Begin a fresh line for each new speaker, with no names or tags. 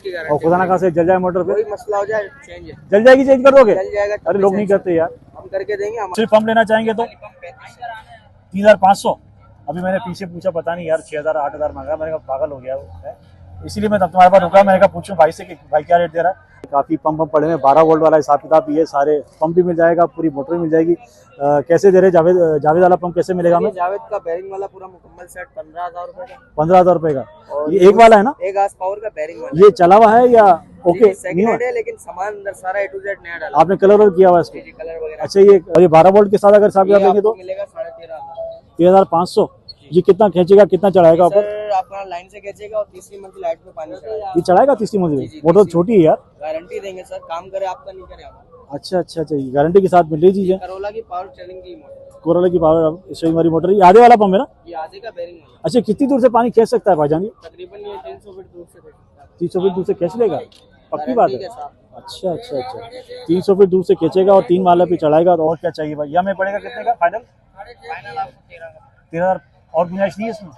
की गारंटी।
और खुदा ना खासे जल जाए मोटर पे,
कोई मसला हो जाए चेंज है,
जल जाएगी, चेंज कर दोगे?
चल जाएगा।
अरे लोग नहीं करते यार।
हम करके देंगे। हम
सिर्फ पंप लेना चाहेंगे तो 3500। अभी मैंने पीछे पूछा, पता नहीं यार 6000 8000 मांगा, मैंने कहा पागल हो गया वो है, इसीलिए मैं तब तुम्हारे पास रुका। मैंने कहा पूछूं भाई से कि भाई क्या रेट दे रहा है। काफी पंप पड़े हैं, 12 वोल्ट वाला हिसाब किताब भी है, सारे पंप भी मिल जाएगा, पूरी मोटर भी मिल जाएगी। कैसे दे रहे जावेद? जावेद वाला पंप कैसे मिलेगा हमें?
जावेद का बेरिंग वाला पूरा मुकम्मल सेट 15,000 रुपए का।
15,000 रुपए का।
और
ये एक वाला है ना?
एक आस पावर का बेरिंग वाला।
ये चला हुआ है या ओके?
सेकंड हैंड है, लेकिन सामान अंदर सारा A to Z नया डाला।
आपने कलर किया हुआ इसको?
कलर वगैरह।
अच्छा, ये 12 वोल्ट के साथ अगर हिसाब किताब लेंगे तो
मिलेगा 13,500।
13,500। ये कितना खींचेगा, कितना चढ़ाएगा ऊपर?
आपका लाइन से खींचेगा और तीसरी मंजिल लाइट पे पानी चढ़ाएगा।
ये चढ़ाएगा तीसरी मंजिल? मोटर छोटी है यार।
गारंटी देंगे सर, काम करे आपका नहीं करे हमारा।
अच्छा अच्छा अच्छा, गारंटी के साथ मिल रही चीज है।
करोला की पावर स्टेयरिंग की मोटर।
कोरोला की पावर स्टेयरिंग वाली मोटर। ये आधे वाला पंप है ना?
ये आधे का बेरिंग वाला।
अच्छा, कितनी दूर से पानी खींच सकता है भाईजान?
तकरीबन ये 300 फीट दूर से
300 फीट दूर से खींच लेगा? पक्की बात है?
के साथ।
अच्छा अच्छा अच्छा, 300 फीट दूर से खींचेगा और 3 माला पे चढ़ाएगा। तो और क्या चाहिए भाई? यह हमें पड़ेगा कितने का फाइनल?
फाइनल आपको 13 का।
13,000 और गुंजाइश नहीं है इसमें?